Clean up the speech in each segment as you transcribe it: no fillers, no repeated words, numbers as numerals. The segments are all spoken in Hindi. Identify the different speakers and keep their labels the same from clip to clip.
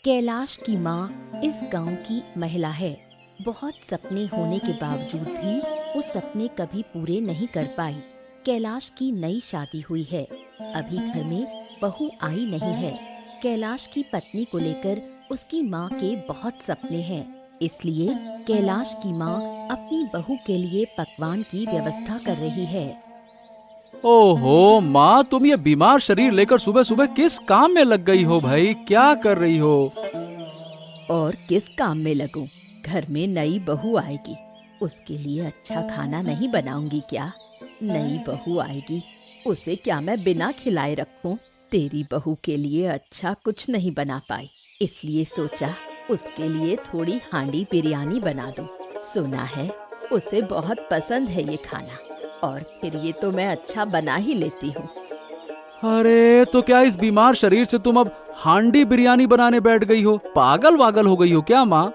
Speaker 1: कैलाश की माँ इस गांव की महिला है। बहुत सपने होने के बावजूद भी वो सपने कभी पूरे नहीं कर पाई। कैलाश की नई शादी हुई है, अभी घर में बहू आई नहीं है। कैलाश की पत्नी को लेकर उसकी माँ के बहुत सपने हैं, इसलिए कैलाश की माँ अपनी बहू के लिए पकवान की व्यवस्था कर रही है।
Speaker 2: ओहो माँ, तुम ये बीमार शरीर लेकर सुबह सुबह किस काम में लग गई हो भाई? क्या कर रही हो?
Speaker 1: और किस काम में लगूं? घर में नई बहू आएगी, उसके लिए अच्छा खाना नहीं बनाऊंगी क्या? नई बहू आएगी, उसे क्या मैं बिना खिलाए रखूं? तेरी बहू के लिए अच्छा कुछ नहीं बना पाई, इसलिए सोचा उसके लिए थोड़ी हांडी बिरयानी बना दूं। सुना है उसे बहुत पसंद है ये खाना, और फिर ये तो मैं अच्छा बना ही लेती हूँ।
Speaker 2: अरे तो क्या इस बीमार शरीर से तुम अब हांडी बिरयानी बनाने बैठ गई हो? पागल वागल हो गई हो क्या माँ?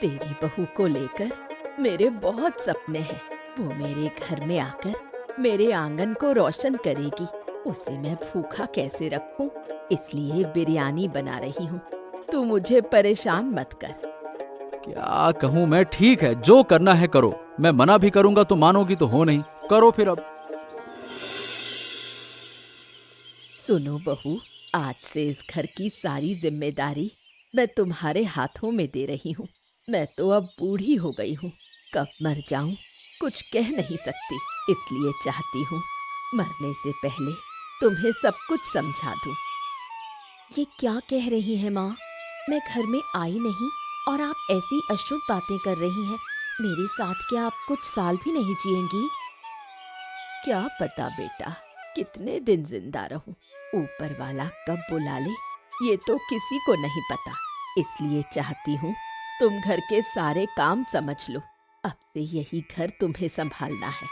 Speaker 1: तेरी बहू को लेकर मेरे बहुत सपने हैं। वो मेरे घर में आकर मेरे आंगन को रोशन करेगी, उसे मैं भूखा कैसे रखूं? इसलिए बिरयानी बना रही हूँ। तू मुझे परेशान मत कर।
Speaker 2: क्या कहूँ मैं? ठीक है, जो करना है करो। मैं मना भी करूंगा तो मानोगी तो हो नहीं। करो फिर अब।
Speaker 1: सुनो बहू, आज से इस घर की सारी जिम्मेदारी मैं तुम्हारे हाथों में दे रही हूँ। मैं तो अब बूढ़ी हो गई हूँ, कब मर जाऊं कुछ कह नहीं सकती, इसलिए चाहती हूँ मरने से पहले तुम्हें सब कुछ समझा दूं। ये क्या कह रही है माँ? मैं घर में आई नहीं और आप ऐसी अशुभ बातें कर रही हैं। मेरे साथ क्या आप कुछ साल भी नहीं जिएंगी? क्या पता बेटा, कितने दिन जिंदा रहूं, ऊपर वाला कब बुला ले ये तो किसी को नहीं पता। इसलिए चाहती हूँ तुम घर के सारे काम समझ लो। अब से यही घर तुम्हें संभालना है।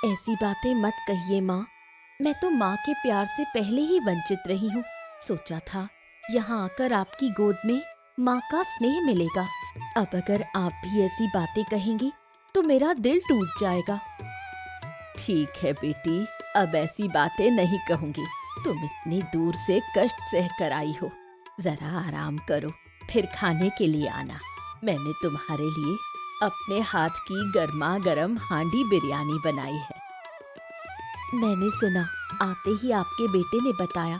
Speaker 1: ऐसी बातें मत कहिए माँ, मैं तो माँ के प्यार से पहले ही वंचित रही हूँ। सोचा था यहाँ आकर आपकी गोद में माँ का स्नेह मिलेगा। अब अगर आप भी ऐसी बातें कहेंगी तो मेरा दिल टूट जाएगा। ठीक है बेटी, अब ऐसी बातें नहीं कहूंगी। तुम इतनी दूर से कष्ट सह कर आई हो, जरा आराम करो, फिर खाने के लिए आना। मैंने तुम्हारे लिए अपने हाथ की गर्मा गर्म हांडी बिरयानी बनाई है। मैंने सुना आते ही आपके बेटे ने बताया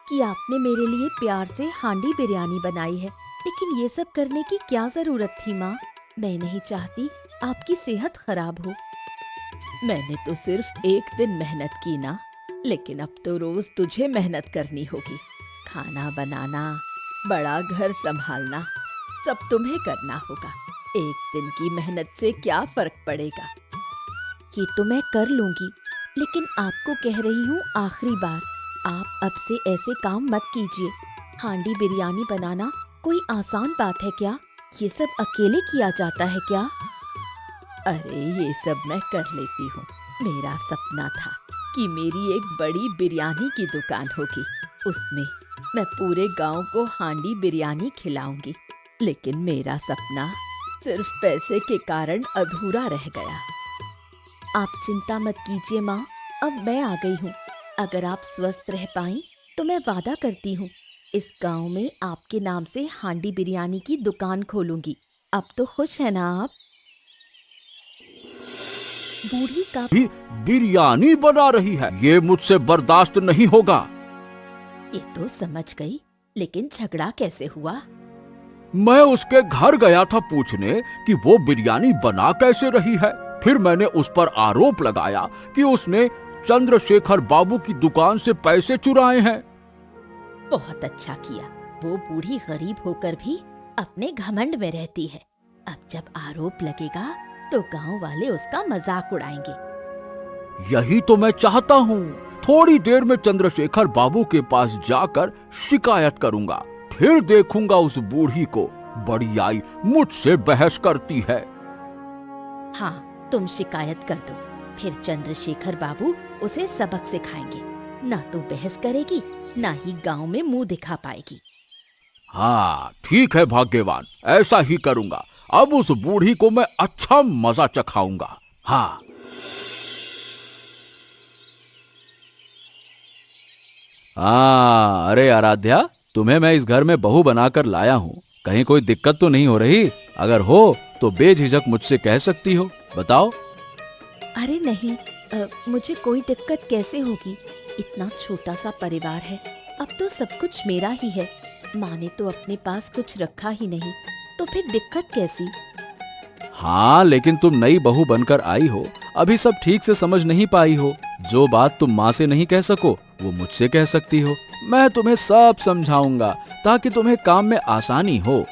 Speaker 1: कि आपने मेरे लिए प्यार से हांडी बिरयानी बनाई है, लेकिन ये सब करने की क्या जरूरत थी माँ? मैं नहीं चाहती आपकी सेहत खराब हो। मैंने तो सिर्फ एक दिन मेहनत की ना, लेकिन अब तो रोज तुझे मेहनत करनी होगी। खाना बनाना, बड़ा घर संभालना, सब तुम्हें करना होगा। एक दिन की मेहनत से क्या फर्क पड़ेगा? ये तो मैं कर लूंगी, लेकिन आपको कह रही हूँ आखिरी बार, आप अब से ऐसे काम मत कीजिए। हांडी बिरयानी बनाना कोई आसान बात है क्या? ये सब अकेले किया जाता है क्या? अरे ये सब मैं कर लेती हूँ। मेरा सपना था कि मेरी एक बड़ी बिरयानी की दुकान होगी, उसमें मैं पूरे गांव को हांडी बिरयानी खिलाऊंगी। लेकिन मेरा सपना सिर्फ पैसे के कारण अधूरा रह गया। आप चिंता मत कीजिए माँ, अब मैं आ गई हूँ। अगर आप स्वस्थ रह पाई तो मैं वादा करती हूँ इस गांव में आपके नाम से हांडी बिरयानी की दुकान खोलूंगी। अब तो खुश है ना आप? बूढ़ी का
Speaker 3: भी बिरयानी बना रही है, ये मुझसे बर्दाश्त नहीं होगा।
Speaker 1: ये तो समझ गई, लेकिन झगड़ा कैसे हुआ?
Speaker 3: मैं उसके घर गया था पूछने कि वो बिरयानी बना कैसे रही है। फिर मैंने उस पर आरोप लगाया कि उसने चंद्रशेखर बाबू की दुकान से पैसे चुराए हैं।
Speaker 1: बहुत अच्छा किया, वो बूढ़ी गरीब होकर भी अपने घमंड में रहती है। अब जब आरोप लगेगा तो गांव वाले उसका मजाक उड़ाएंगे।
Speaker 3: यही तो मैं चाहता हूँ। थोड़ी देर में चंद्रशेखर बाबू के पास जाकर शिकायत करूंगा, फिर देखूंगा उस बूढ़ी को। बड़ी आई मुझसे बहस करती है।
Speaker 1: हाँ, तुम शिकायत कर दो, फिर चंद्रशेखर बाबू उसे सबक सिखाएंगे। ना तो बहस करेगी, ना ही गांव में मुंह दिखा पाएगी।
Speaker 3: हाँ ठीक है भाग्यवान, ऐसा ही करूंगा। अब उस बूढ़ी को मैं अच्छा मजा चखाऊंगा। हाँ।
Speaker 2: अरे आराध्या, तुम्हें मैं इस घर में बहू बनाकर लाया हूँ, कहीं कोई दिक्कत तो नहीं हो रही? अगर हो तो बेझिझक मुझसे कह सकती हो, बताओ।
Speaker 1: अरे नहीं, मुझे कोई दिक्कत कैसे होगी? इतना छोटा सा परिवार है, अब तो सब कुछ मेरा ही है। माँ ने तो अपने पास कुछ रखा ही नहीं, तो फिर दिक्कत कैसी?
Speaker 2: हाँ, लेकिन तुम नई बहू बनकर आई हो, अभी सब ठीक से समझ नहीं पाई हो। जो बात तुम माँ से नहीं कह सको वो मुझसे कह सकती हो। मैं तुम्हें सब समझाऊंगा ताकि तुम्हें काम में आसानी हो।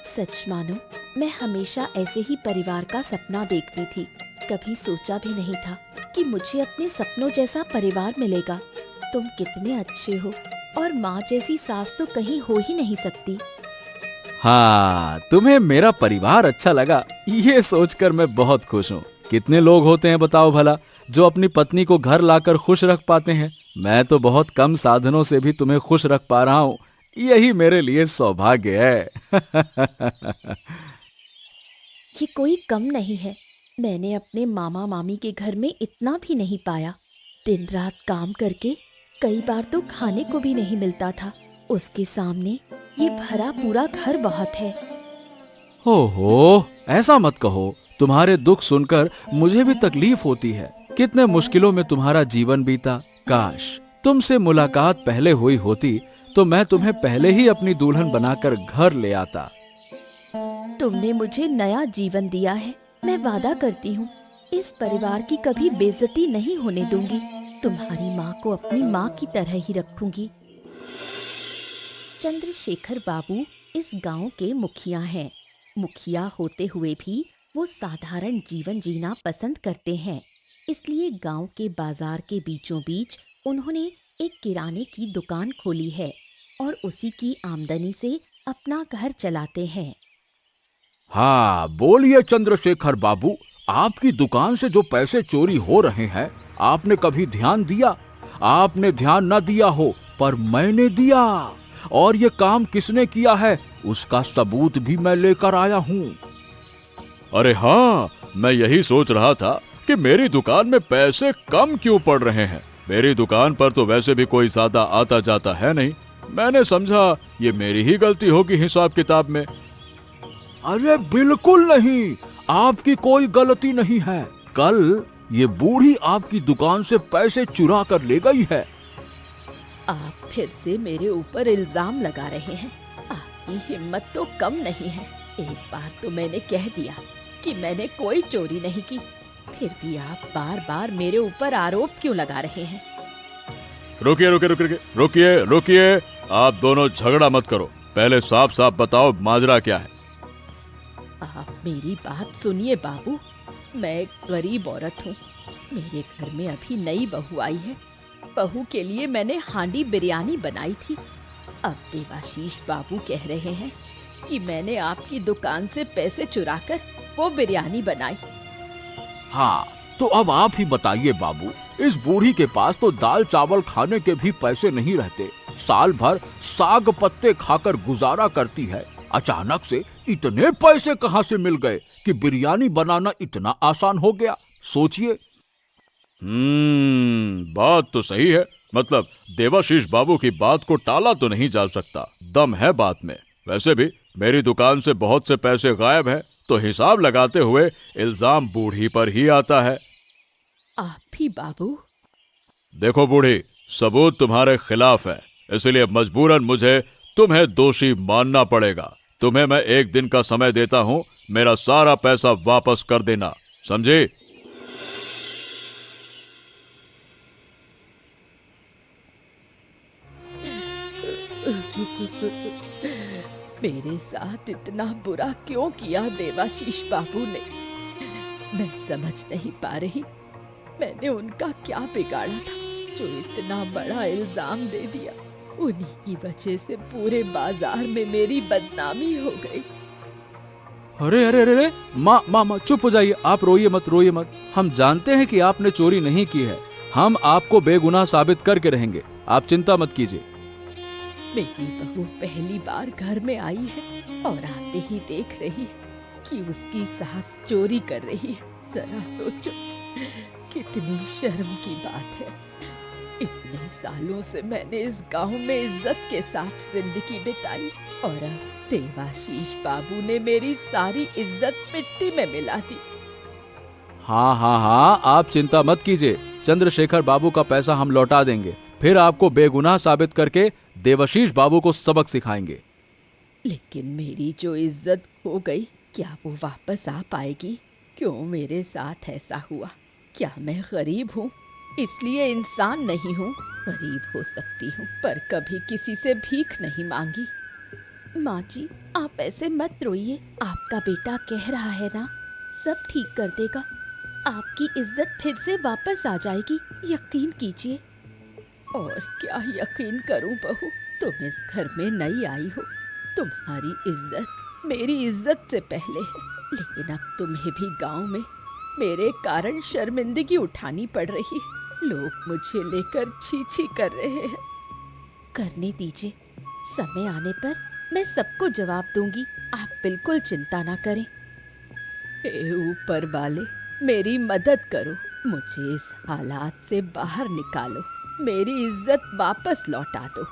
Speaker 1: सच मानो, मैं हमेशा ऐसे ही परिवार का सपना देखती थी। कभी सोचा भी नहीं था कि मुझे अपने सपनों जैसा परिवार मिलेगा। तुम कितने अच्छे हो, और माँ जैसी सास तो कहीं हो ही नहीं सकती।
Speaker 2: हाँ, तुम्हें मेरा परिवार अच्छा लगा, ये सोचकर मैं बहुत खुश हूँ। कितने लोग होते हैं बताओ भला, जो अपनी पत्नी को घर लाकर खुश रख पाते हैं? मैं तो बहुत कम साधनों से भी तुम्हें खुश रख पा रहा हूँ। यही मेरे लिए सौभाग्य है।
Speaker 1: ये कोई कम नहीं है। मैंने अपने मामा मामी के घर में इतना भी नहीं पाया। दिन रात काम करके कई बार तो खाने को भी नहीं मिलता था। उसके सामने ये भरा पूरा घर बहुत है।
Speaker 2: ओहो, ऐसा मत कहो। तुम्हारे दुख सुनकर मुझे भी तकलीफ होती है। कितने मुश्किलों में तुम्हारा जीवन बीता। काश तुमसे मुलाकात पहले हुई होती तो मैं तुम्हें पहले ही अपनी दुल्हन बनाकर घर ले आता।
Speaker 1: तुमने मुझे नया जीवन दिया है। मैं वादा करती हूँ, इस परिवार की कभी बेइज्जती नहीं होने दूंगी। तुम्हारी माँ को अपनी माँ की तरह ही रखूंगी। चंद्रशेखर बाबू इस गांव के मुखिया हैं। मुखिया होते हुए भी वो साधारण जीवन जीना पसंद करते हैं। इसलिए गांव के बाजार के बीचों बीच उन्होंने एक किराने की दुकान खोली है और उसी की आमदनी से अपना घर चलाते हैं।
Speaker 3: हाँ, बोलिए चंद्रशेखर बाबू, आपकी दुकान से जो पैसे चोरी हो रहे हैं, आपने कभी ध्यान दिया? आपने ध्यान न दिया हो, पर मैंने दिया। और ये काम किसने किया है उसका सबूत भी मैं लेकर आया हूँ।
Speaker 4: अरे हाँ, मैं यही सोच रहा था कि मेरी दुकान में पैसे कम क्यों पड़ रहे हैं। मेरी दुकान पर तो वैसे भी कोई ज्यादा आता जाता है नहीं। मैंने समझा ये मेरी ही गलती होगी हिसाब किताब में।
Speaker 3: अरे बिल्कुल नहीं, आपकी कोई गलती नहीं है। कल ये बूढ़ी आपकी दुकान से पैसे चुरा कर ले गई है।
Speaker 1: आप फिर से मेरे ऊपर इल्जाम लगा रहे हैं। आपकी हिम्मत तो कम नहीं है। एक बार तो मैंने कह दिया कि मैंने कोई चोरी नहीं की, फिर भी आप बार बार मेरे ऊपर आरोप क्यों लगा रहे हैं?
Speaker 4: रुकिए रुकिए रुकिए रुकिए रुकिए, आप दोनों झगड़ा मत करो। पहले साफ साफ बताओ माजरा क्या है।
Speaker 1: आप मेरी बात सुनिए बाबू। मैं एक गरीब औरत हूँ। मेरे घर में अभी नई बहू आई है। बहू के लिए मैंने हांडी बिरयानी बनाई थी। अब देवाशीष बाबू कह रहे हैं कि मैंने आपकी दुकान से पैसे चुराकर वो बिरयानी बनाई।
Speaker 3: हाँ, तो अब आप ही बताइए बाबू, इस बूढ़ी के पास तो दाल चावल खाने के भी पैसे नहीं रहते। साल भर साग पत्ते खाकर गुजारा करती है। अचानक से इतने पैसे कहाँ से मिल गए कि बिरयानी बनाना इतना आसान हो गया? सोचिए।
Speaker 4: बात तो सही है। मतलब देवाशीष बाबू की बात को टाला तो नहीं जा सकता। दम है बात में। वैसे भी मेरी दुकान से बहुत से पैसे गायब हैं, तो हिसाब लगाते हुए इल्जाम बूढ़ी पर ही आता है।
Speaker 1: आप भी बाबू?
Speaker 4: देखो बूढ़ी, सबूत तुम्हारे खिलाफ है, इसलिए मजबूरन मुझे तुम्हें दोषी मानना पड़ेगा। तुम्हें मैं एक दिन का समय देता हूं, मेरा सारा पैसा वापस कर देना, समझे?
Speaker 1: मेरे साथ इतना बुरा क्यों किया देवाशीष बाबू ने? मैं समझ नहीं पा रही। मैंने उनका क्या बिगाड़ा था जो इतना बड़ा इल्जाम दे दिया? उन्हीं की वजह से पूरे बाजार में मेरी बदनामी हो गई।
Speaker 2: अरे अरे अरे, माँ चुप हो जाइए। आप रोइए मत। हम जानते हैं कि आपने चोरी नहीं की है। हम आपको बेगुनाह साबित करके रहेंगे, आप चिंता मत कीजिए।
Speaker 1: मेरी बहू पहली बार घर में आई है और आते ही देख रही कि उसकी सास चोरी कर रही है। जरा सोचो, कितनी शर्म की बात है। इतने सालों से मैंने इस गांव में इज्जत के साथ जिंदगी बिताई और अब देवाशीष बाबू ने मेरी सारी इज्जत मिट्टी में मिला दी।
Speaker 2: हाँ हाँ हाँ, आप चिंता मत कीजिए, चंद्रशेखर बाबू का पैसा हम लौटा देंगे, फिर आपको बेगुनाह साबित करके देवाशीष बाबू को सबक सिखाएंगे।
Speaker 1: लेकिन मेरी जो इज्जत खो गई, क्या वो वापस आ पाएगी? क्यों मेरे साथ ऐसा हुआ? क्या मैं गरीब हूँ इसलिए इंसान नहीं हूँ? गरीब हो सकती हूँ पर कभी किसी से भीख नहीं मांगी। माँ जी, आप ऐसे मत रोइए, आपका बेटा कह रहा है ना, सब ठीक कर देगा। आपकी इज्जत फिर से वापस आ जाएगी, यकीन कीजिए। और क्या यकीन करूं बहू, तुम इस घर में नई आई हो, तुम्हारी इज्जत मेरी इज्जत से पहले है। लेकिन अब तुम्हें भी गांव में मेरे कारण शर्मिंदगी उठानी पड़ रही है। लोग मुझे लेकर छी छी कर रहे हैं। करने दीजिए, समय आने पर मैं सबको जवाब दूंगी, आप बिल्कुल चिंता ना करें। हे ऊपर वाले, मेरी मदद करो, मुझे इस हालात से बाहर निकालो, मेरी इज्जत वापस लौटा दो।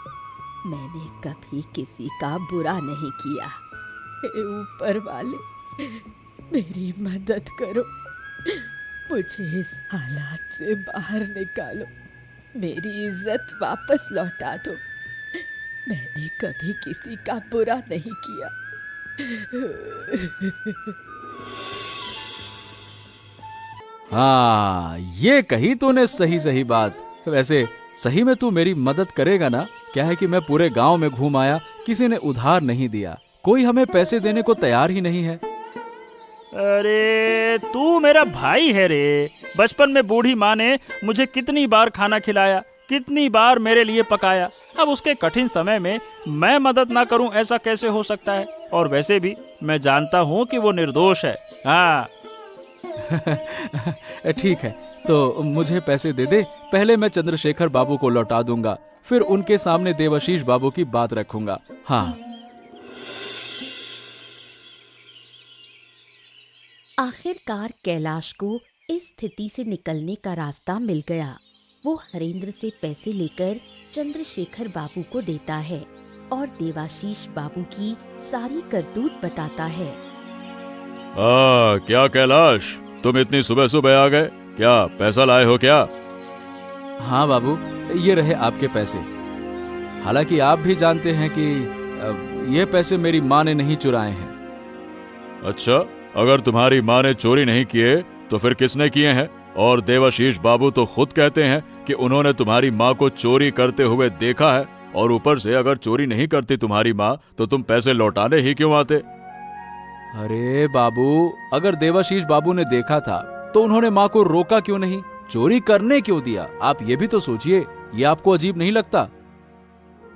Speaker 1: मैंने कभी किसी का बुरा नहीं किया। हे ऊपर वाले, मेरी मदद करो, मुझे इस हालात से बाहर निकालो, मेरी इज्जत वापस लौटा दो। मैंने कभी किसी का बुरा नहीं किया।
Speaker 2: हाँ, ये कही तूने सही सही बात। वैसे सही में तू मेरी मदद करेगा ना? क्या है कि मैं पूरे गांव में घूम आया, किसी ने उधार नहीं दिया, कोई हमें पैसे देने को तैयार ही नहीं है।
Speaker 5: अरे तू मेरा भाई है रे। बचपन में बूढ़ी माँ ने मुझे कितनी बार खाना खिलाया, कितनी बार मेरे लिए पकाया। अब उसके कठिन समय में मैं मदद ना करूं, ऐसा कैसे हो सकता है? और वैसे भी मैं जानता हूं कि वो निर्दोष है। हाँ
Speaker 2: ठीक है, तो मुझे पैसे दे दे, पहले मैं चंद्रशेखर बाबू को लौटा दूंगा, फिर उनके सामने देवाशीष बाबू की बात रखूंगा। हाँ।
Speaker 1: आखिरकार कैलाश को इस स्थिति से निकलने का रास्ता मिल गया। वो हरेंद्र से पैसे लेकर चंद्रशेखर बाबू को देता है और देवाशीष बाबू की सारी करतूत बताता है।
Speaker 4: क्या कैलाश, तुम इतनी सुबह सुबह आ गए? क्या पैसा लाए हो क्या?
Speaker 2: हाँ बाबू, ये रहे आपके पैसे। हालांकि आप भी जानते हैं कि ये पैसे मेरी माँ ने नहीं चुराए हैं।
Speaker 4: अच्छा, अगर तुम्हारी माँ ने चोरी नहीं किए तो फिर किसने किए हैं? और देवाशीष बाबू तो खुद कहते हैं कि उन्होंने तुम्हारी माँ को चोरी करते हुए देखा है, और ऊपर से अगर चोरी नहीं करती तुम्हारी माँ तो तुम पैसे लौटाने ही क्यों आते?
Speaker 2: अरे बाबू, अगर देवाशीष बाबू ने देखा था तो उन्होंने माँ को रोका क्यों नहीं, चोरी करने क्यों दिया? आप ये भी तो सोचिए, ये आपको अजीब नहीं लगता?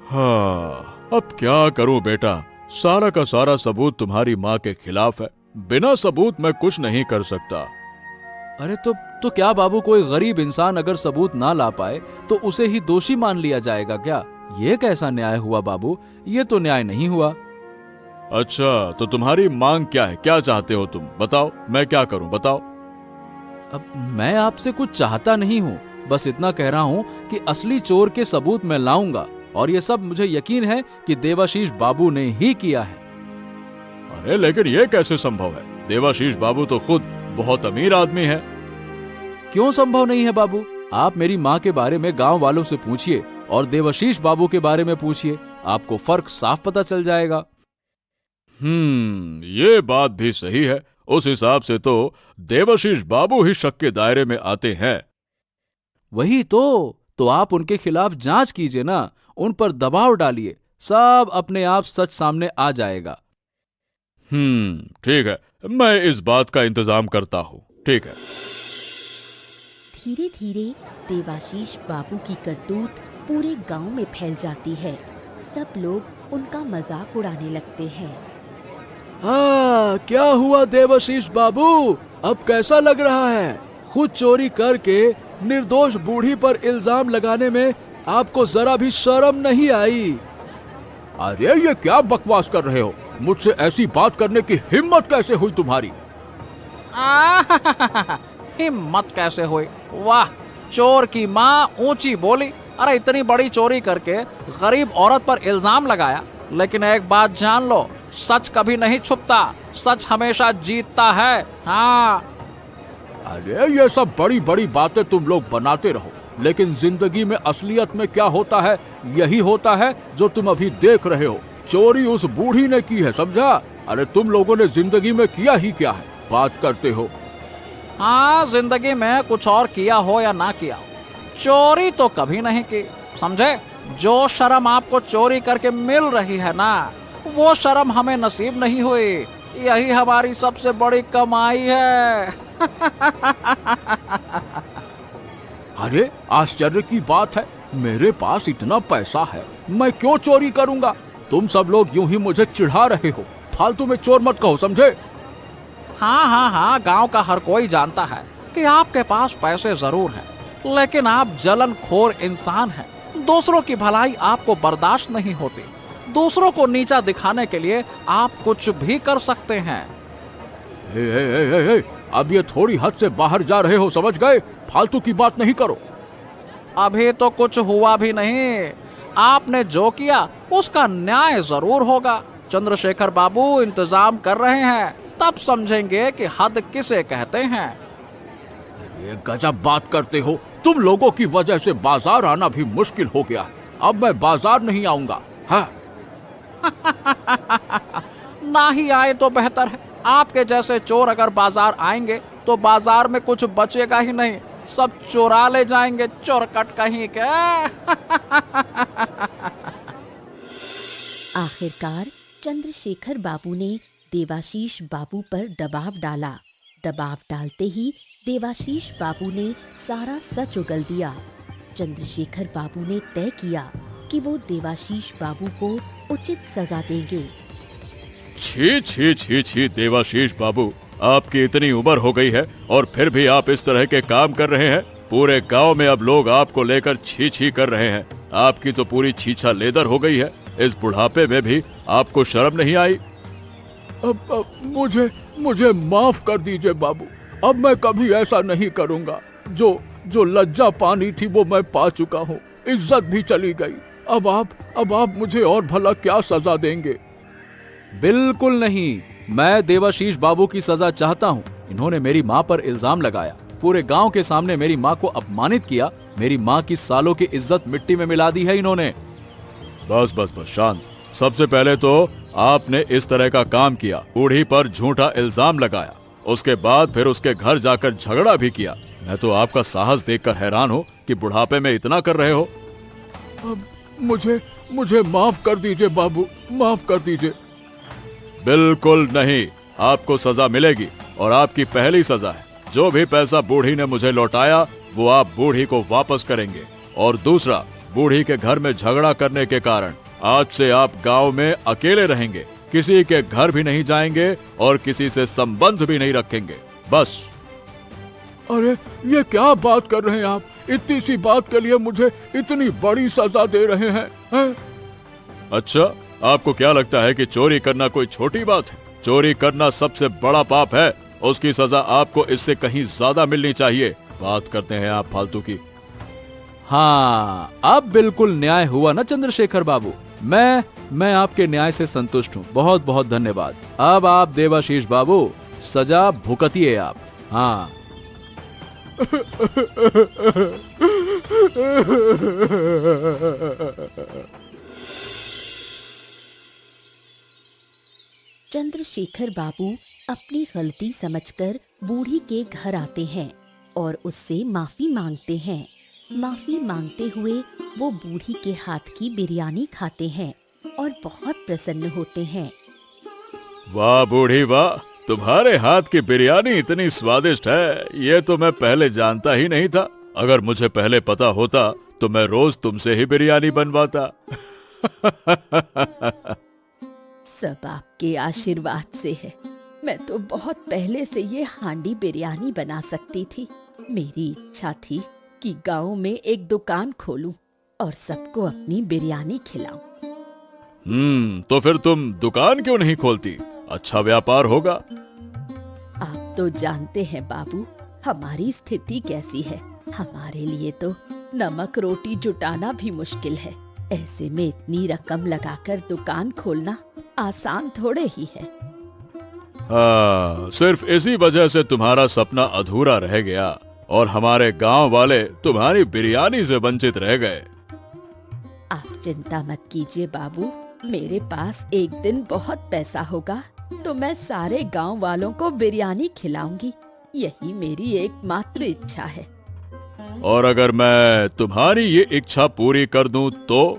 Speaker 4: हाँ, अब क्या करूं बेटा, सारा का सारा सबूत तुम्हारी माँ के खिलाफ है। बिना सबूत मैं कुछ नहीं कर सकता।
Speaker 2: अरे तो क्या बाबू, कोई गरीब इंसान अगर सबूत ना ला पाए तो उसे ही दोषी मान लिया जाएगा क्या? ये कैसा न्याय हुआ बाबू? ये तो न्याय नहीं हुआ।
Speaker 4: अच्छा, तो तुम्हारी मांग क्या है? क्या चाहते हो तुम? बताओ, मैं क्या करूं, बताओ।
Speaker 2: अब मैं आपसे कुछ चाहता नहीं हूँ, बस इतना कह रहा हूँ कि असली चोर के सबूत मैं लाऊंगा, और ये सब मुझे यकीन है कि देवाशीष बाबू ने ही किया है।
Speaker 4: अरे लेकिन ये कैसे संभव है? देवाशीष बाबू तो खुद बहुत अमीर आदमी है।
Speaker 2: क्यों संभव नहीं है बाबू? आप मेरी माँ के बारे में गांव वालों से पूछिए और देवाशीष बाबू के बारे में पूछिए, आपको फर्क साफ पता चल जाएगा।
Speaker 4: ये बात भी सही है। उस हिसाब से तो देवाशीष बाबू ही शक के दायरे में आते हैं।
Speaker 2: वही तो आप उनके खिलाफ जांच कीजिए ना, उन पर दबाव डालिए, सब अपने आप सच सामने आ जाएगा।
Speaker 4: ठीक है, मैं इस बात का इंतजाम करता हूँ। ठीक है।
Speaker 1: धीरे धीरे देवाशीष बाबू की करतूत पूरे गांव में फैल जाती है। सब लोग उनका मजाक उड़ाने लगते हैं।
Speaker 2: क्या हुआ देवाशीष बाबू, अब कैसा लग रहा है? खुद चोरी करके निर्दोष बूढ़ी पर इल्जाम लगाने में आपको जरा भी शर्म नहीं आई?
Speaker 3: अरे ये क्या बकवास कर रहे हो? मुझसे ऐसी बात करने की हिम्मत कैसे हुई तुम्हारी?
Speaker 6: हिम्मत कैसे हुई? वाह, चोर की माँ ऊंची बोली अरे इतनी बड़ी चोरी करके गरीब औरत पर इल्जाम लगाया, लेकिन एक बात जान लो, सच कभी नहीं छुपता, सच हमेशा जीतता है। हाँ।
Speaker 3: अरे ये सब बड़ी बड़ी बातें तुम लोग बनाते रहो, लेकिन जिंदगी में असलियत में क्या होता है, यही होता है जो तुम अभी देख रहे हो। चोरी उस बूढ़ी ने की है, समझा? अरे तुम लोगों ने जिंदगी में किया ही क्या है, बात करते हो।
Speaker 6: हाँ, जिंदगी में कुछ और किया हो या ना किया हो, चोरी तो कभी नहीं की, समझे? जो शर्म आपको चोरी करके मिल रही है ना, वो शर्म हमें नसीब नहीं हुई। यही हमारी सबसे बड़ी कमाई है।
Speaker 3: अरे आश्चर्य की बात है, मेरे पास इतना पैसा है, मैं क्यों चोरी करूंगा? तुम सब लोग यूं ही मुझे चिढ़ा रहे हो, फालतू में चोर मत कहो, समझे?
Speaker 6: हाँ हाँ हाँ, गांव का हर कोई जानता है कि आपके पास पैसे जरूर हैं, लेकिन आप जलनखोर इंसान हैं। दूसरों की भलाई आपको बर्दाश्त नहीं होती। दूसरों को नीचा दिखाने के लिए आप कुछ भी कर सकते हैं।
Speaker 3: हे, अब ये थोड़ी हद से बाहर जा रहे हो, समझ गए? फालतू की बात नहीं करो।
Speaker 6: अभी तो कुछ हुआ भी नहीं, आपने जो किया उसका न्याय जरूर होगा। चंद्रशेखर बाबू इंतजाम कर रहे हैं, तब समझेंगे कि हद किसे कहते हैं।
Speaker 3: ये गजब बात करते हो, तुम लोगों की वजह से बाजार आना भी मुश्किल हो गया। अब मैं बाजार नहीं आऊंगा। हाँ।
Speaker 6: ना ही आए तो बेहतर है। आपके जैसे चोर अगर बाजार आएंगे तो बाजार में कुछ बचेगा ही नहीं, सब चुरा ले जाएंगे, चोरकट कहीं के।
Speaker 1: आखिरकार चंद्रशेखर बाबू ने देवाशीष बाबू पर दबाव डाला। दबाव डालते ही देवाशीष बाबू ने सारा सच उगल दिया। चंद्रशेखर बाबू ने तय किया कि वो देवाशीष बाबू को उचित सजा देंगे।
Speaker 4: छी छी छी छी देवाशीष बाबू, आपकी इतनी उम्र हो गई है और फिर भी आप इस तरह के काम कर रहे हैं। पूरे गांव में अब लोग आपको लेकर छी छी कर रहे हैं। आपकी तो पूरी छीछा लेदर हो गई है। इस बुढ़ापे में भी आपको शर्म नहीं आई?
Speaker 3: अब मुझे माफ कर दीजिए बाबू, अब मैं कभी ऐसा नहीं करूंगा। जो लज्जा पानी थी वो मैं पा चुका हूँ, इज्जत भी चली गई। अब आप मुझे और भला क्या सजा देंगे?
Speaker 2: बिल्कुल नहीं, मैं देवाशीष बाबू की सजा चाहता हूँ। इन्होंने मेरी माँ पर इल्जाम लगाया, पूरे गांव के सामने मेरी माँ को अपमानित किया, मेरी माँ की सालों की इज्जत मिट्टी में मिला दी है इन्होंने।
Speaker 4: बस बस बस शांत। सबसे पहले तो आपने इस तरह का काम किया, बूढ़ी पर झूठा इल्जाम लगाया, उसके बाद फिर उसके घर जाकर झगड़ा भी किया। मैं तो आपका साहस देखकर हैरान हूँ कि बुढ़ापे में इतना कर रहे हो।
Speaker 3: अब मुझे माफ कर दीजिए बाबू, माफ कर दीजिए।
Speaker 4: बिल्कुल नहीं, आपको सजा मिलेगी और आपकी पहली सजा है, जो भी पैसा बूढ़ी ने मुझे लौटाया वो आप बूढ़ी को वापस करेंगे। और दूसरा, बूढ़ी के घर में झगड़ा करने के कारण आज से आप गांव में अकेले रहेंगे, किसी के घर भी नहीं जाएंगे और किसी से संबंध भी नहीं रखेंगे, बस।
Speaker 3: अरे ये क्या बात कर रहे हैं आप? इतनी सी बात के लिए मुझे इतनी बड़ी सजा दे रहे हैं?
Speaker 4: अच्छा, आपको क्या लगता है कि चोरी करना कोई छोटी बात है? चोरी करना सबसे बड़ा पाप है, उसकी सजा आपको इससे कहीं ज्यादा मिलनी चाहिए। बात करते हैं आप फालतू की।
Speaker 2: हाँ, अब बिल्कुल न्याय हुआ ना चंद्रशेखर बाबू। मैं आपके न्याय से संतुष्ट हूँ, बहुत बहुत धन्यवाद। अब आप देवाशीष बाबू सजा भुगतिए आप। हाँ।
Speaker 1: चंद्रशेखर बाबू अपनी गलती समझकर बूढ़ी के घर आते हैं और उससे माफी मांगते हैं। माफी मांगते हुए वो बूढ़ी के हाथ की बिरयानी खाते हैं और बहुत प्रसन्न होते हैं।
Speaker 4: वाह बूढ़ी वाह, तुम्हारे हाथ की बिरयानी इतनी स्वादिष्ट है, ये तो मैं पहले जानता ही नहीं था। अगर मुझे पहले पता होता तो मैं रोज तुमसे ही बिरयानी बनवाता।
Speaker 1: सब आपके आशीर्वाद से है। मैं तो बहुत पहले से ये हांडी बिरयानी बना सकती थी। मेरी इच्छा थी कि गांव में एक दुकान खोलूं और सबको अपनी बिरयानी खिलाऊं।
Speaker 4: तो फिर तुम दुकान क्यों नहीं खोलती? अच्छा व्यापार होगा।
Speaker 1: आप तो जानते हैं बाबू, हमारी स्थिति कैसी है। हमारे लिए तो नमक रोटी जुटाना भी मुश्किल है। ऐसे में इतनी रकम लगाकर दुकान खोलना आसान थोड़े ही है।
Speaker 4: हाँ, सिर्फ इसी वजह से तुम्हारा सपना अधूरा रह गया और हमारे गांव वाले तुम्हारी बिरयानी से वंचित रह गए।
Speaker 1: आप चिंता मत कीजिए बाबू, मेरे पास एक दिन बहुत पैसा होगा तो मैं सारे गांव वालों को बिरयानी खिलाऊंगी। यही मेरी एकमात्र इच्छा है।
Speaker 4: और अगर मैं तुम्हारी ये इच्छा पूरी कर दूं तो?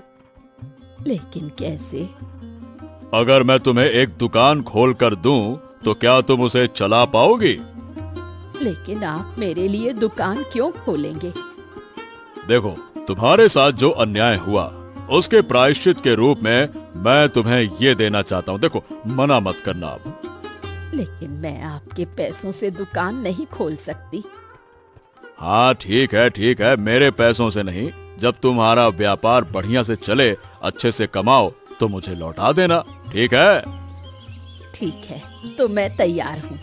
Speaker 1: लेकिन कैसे?
Speaker 4: अगर मैं तुम्हें एक दुकान खोल कर दूं तो क्या तुम उसे चला पाओगी?
Speaker 1: लेकिन आप मेरे लिए दुकान क्यों खोलेंगे?
Speaker 4: देखो, तुम्हारे साथ जो अन्याय हुआ उसके प्रायश्चित के रूप में मैं तुम्हें ये देना चाहता हूँ। देखो, मना मत करना अब।
Speaker 1: लेकिन मैं आपके पैसों से दुकान नहीं खोल सकती।
Speaker 4: हाँ ठीक है, मेरे पैसों से नहीं। जब तुम्हारा व्यापार बढ़िया से चले, अच्छे से कमाओ तो मुझे लौटा देना, ठीक है?
Speaker 1: ठीक है, तो मैं तैयार हूँ।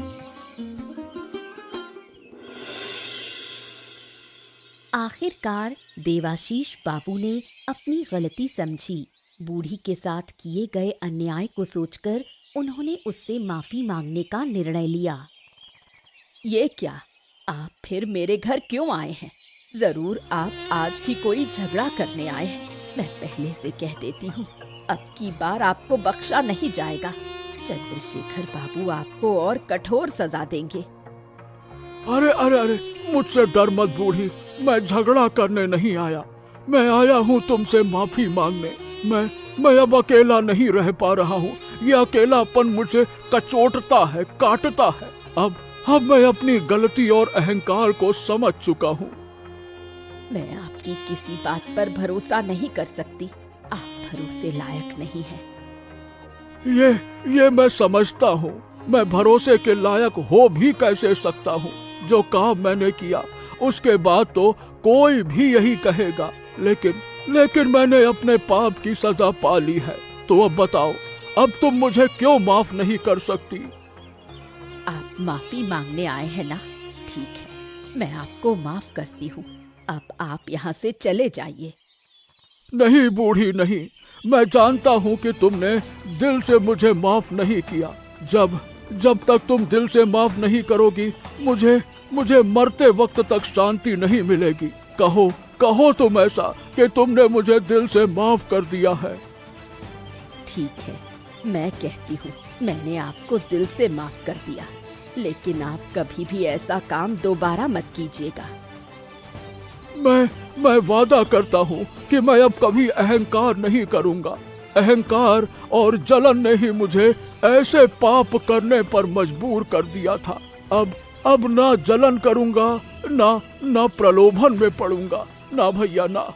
Speaker 1: आखिरकार देवाशीष बाबू ने अपनी गलती समझी। बूढ़ी के साथ किए गए अन्याय को सोचकर उन्होंने उससे माफी मांगने का निर्णय लिया। ये क्या, आप फिर मेरे घर क्यों आए हैं? जरूर आप आज भी कोई झगड़ा करने आए हैं। मैं पहले से कह देती हूँ, अब की बार आपको बख्शा नहीं जाएगा। चंद्रशेखर बाबू आपको और कठोर सजा देंगे।
Speaker 3: अरे अरे अरे, मुझसे डर मत बूढ़ी, मैं झगड़ा करने नहीं आया। मैं आया हूँ तुमसे माफी मांगने। मैं अब अकेला नहीं रह पा रहा हूँ। ये अकेलापन मुझे कचोटता है, काटता है। अब मैं अपनी गलती और अहंकार को समझ चुका हूँ।
Speaker 1: मैं आपकी किसी बात पर भरोसा नहीं कर सकती। आप भरोसे लायक नहीं हैं।
Speaker 3: ये मैं समझता हूँ। मैं भरोसे के लायक हो भी कैसे सकता हूँ? जो काम मैंने किया उसके बाद तो कोई भी यही कहेगा। लेकिन मैंने अपने पाप की सजा पा ली है। तो अब बताओ, अब तुम मुझे क्यों माफ नहीं कर सकती?
Speaker 1: आप माफी मांगने आए हैं ना? ठीक है, मैं आपको माफ करती हूँ। अब आप यहाँ से चले जाइए।
Speaker 3: नहीं बूढ़ी, नहीं। मैं जानता हूँ कि तुमने दिल से मुझे माफ नहीं किया। जब तक तुम दिल से माफ नहीं करोगी, मुझे मरते वक्त तक शांति नहीं मिलेगी। कहो तुम ऐसा कि तुमने मुझे दिल से माफ कर दिया है।
Speaker 1: ठीक है, मैं कहती हूँ, मैंने आपको दिल से माफ कर दिया। लेकिन आप कभी भी ऐसा काम दोबारा मत कीजिएगा।
Speaker 3: मैं वादा करता हूँ कि मैं अब कभी अहंकार नहीं करूँगा। अहंकार और जलन ने ही मुझे ऐसे पाप करने पर मजबूर कर दिया था। अब ना जलन करूँगा, ना प्रलोभन में पड़ूंगा, ना भैया ना।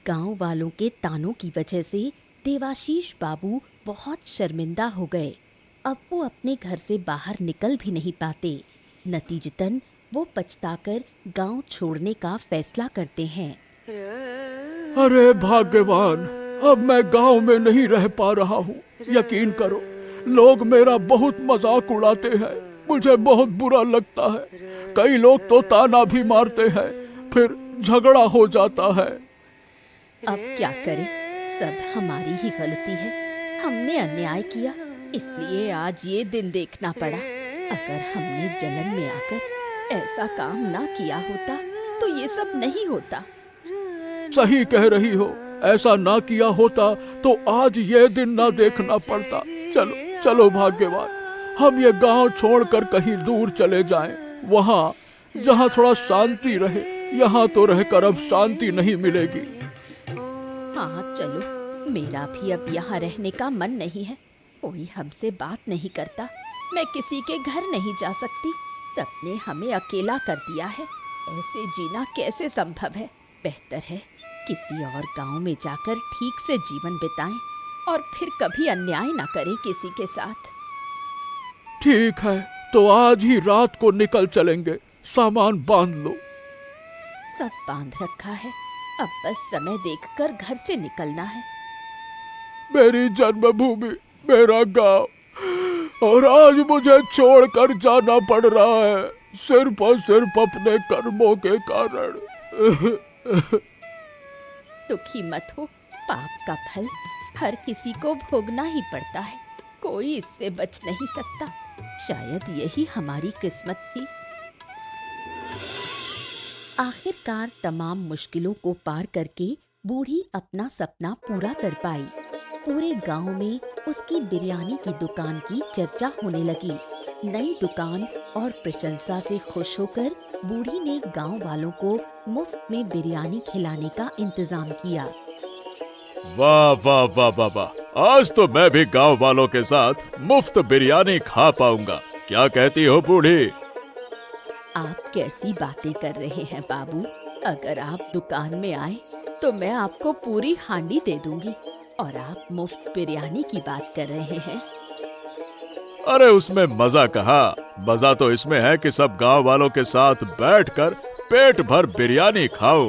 Speaker 1: गांव वालों के तानों की वजह से देवाशीष बाबू बहुत शर्मिंदा हो गए। अब वो अपने घर से बाहर निकल भी नहीं पाते। नतीजतन वो पछताकर गांव छोड़ने का फैसला करते हैं।
Speaker 3: अरे भाग्यवान, अब मैं गांव में नहीं रह पा रहा हूँ। यकीन करो, लोग मेरा बहुत मजाक उड़ाते हैं। मुझे बहुत बुरा लगता है। कई लोग तो ताना भी मारते हैं, फिर झगड़ा हो जाता है।
Speaker 1: अब क्या करें, सब हमारी ही गलती है। हमने अन्याय किया, इसलिए आज ये दिन देखना पड़ा। अगर हमने जलन में आकर ऐसा काम ना किया होता तो ये सब नहीं होता।
Speaker 3: सही कह रही हो, ऐसा ना किया होता तो आज ये दिन ना देखना पड़ता। चलो भाग्यवान, हम ये गांव छोड़कर कहीं दूर चले जाएं, वहाँ जहाँ थोड़ा शांति रहे। यहाँ तो रहकर अब शांति नहीं मिलेगी।
Speaker 1: हाँ चलो, मेरा भी अब यहाँ रहने का मन नहीं है। कोई हमसे बात नहीं करता, मैं किसी के घर नहीं जा सकती। सबने हमें अकेला कर दिया है। ऐसे जीना कैसे संभव है? बेहतर है किसी और गांव में जाकर ठीक से जीवन बिताएं और फिर कभी अन्याय ना करें किसी के साथ।
Speaker 3: ठीक है, तो आज ही रात को निकल चलेंगे। सामान बांध लो।
Speaker 1: सब बांध रखा है, अब बस समय देखकर घर से निकलना है।
Speaker 3: मेरी जन्मभूमि, मेरा गांव,
Speaker 4: और आज मुझे छोड़कर जाना पड़ रहा है, सिर्फ और सिर्फ अपने कर्मों के कारण।
Speaker 1: दुखी मत हो, पाप का फल हर किसी को भोगना ही पड़ता है, कोई इससे बच नहीं सकता। शायद यही हमारी किस्मत थी। आखिरकार तमाम मुश्किलों को पार करके बूढ़ी अपना सपना पूरा कर पाई। पूरे गांव में उसकी बिरयानी की दुकान की चर्चा होने लगी। नई दुकान और प्रशंसा से खुश होकर बूढ़ी ने गांव वालों को मुफ्त में बिरयानी खिलाने का इंतजाम किया।
Speaker 4: वाह वाह वाह वाह वाह, आज तो मैं भी गांव वालों के साथ मुफ्त बिरयानी खा पाऊंगा। क्या कहती हो बूढ़ी?
Speaker 1: आप कैसी बातें कर रहे हैं बाबू? अगर आप दुकान में आए तो मैं आपको पूरी हांडी दे दूंगी, और आप मुफ्त बिरयानी की बात कर रहे हैं।
Speaker 4: अरे उसमें मजा कहाँ, मजा तो इसमें है कि सब गांव वालों के साथ बैठकर पेट भर बिरयानी खाओ।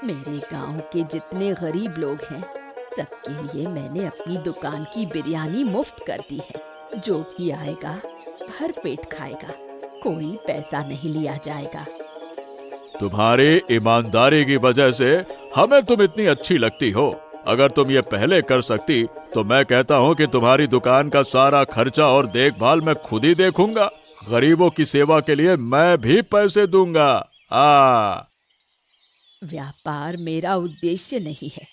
Speaker 1: मेरे गांव के जितने गरीब लोग हैं, सबके लिए मैंने अपनी दुकान की बिरयानी मुफ्त कर दी है। जो भी आएगा भर पेट खाएगा, कोई पैसा नहीं लिया जाएगा।
Speaker 4: तुम्हारी ईमानदारी की वजह से हमें तुम इतनी अच्छी लगती हो। अगर तुम ये पहले कर सकती तो मैं कहता हूँ कि तुम्हारी दुकान का सारा खर्चा और देखभाल मैं खुद ही देखूंगा। गरीबों की सेवा के लिए मैं भी पैसे दूंगा।
Speaker 1: व्यापार मेरा उद्देश्य नहीं है,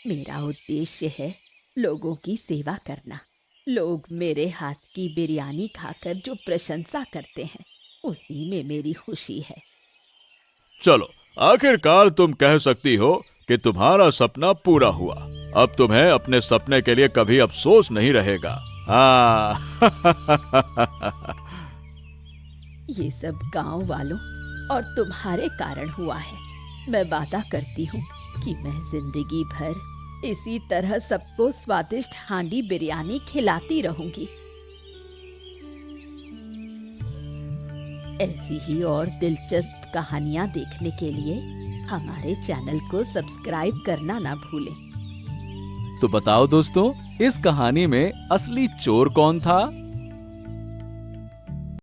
Speaker 1: मेरा उद्देश्य है लोगों की सेवा करना। लोग मेरे हाथ की बिरयानी खाकर जो प्रशंसा करते हैं, उसी में मेरी खुशी है।
Speaker 4: चलो, आखिरकार तुम कह सकती हो कि तुम्हारा सपना पूरा हुआ। अब तुम्हें अपने सपने के लिए कभी अफसोस नहीं रहेगा।
Speaker 1: ये सब गांव वालों और तुम्हारे कारण हुआ है। मैं वादा करती हूँ कि मैं जिंदगी भर इसी तरह सबको स्वादिष्ट हांडी बिरयानी खिलाती रहूंगी। ऐसी ही और दिलचस्प कहानियाँ देखने के लिए हमारे चैनल को सब्सक्राइब करना ना भूलें।
Speaker 2: तो बताओ दोस्तों, इस कहानी में असली चोर कौन था?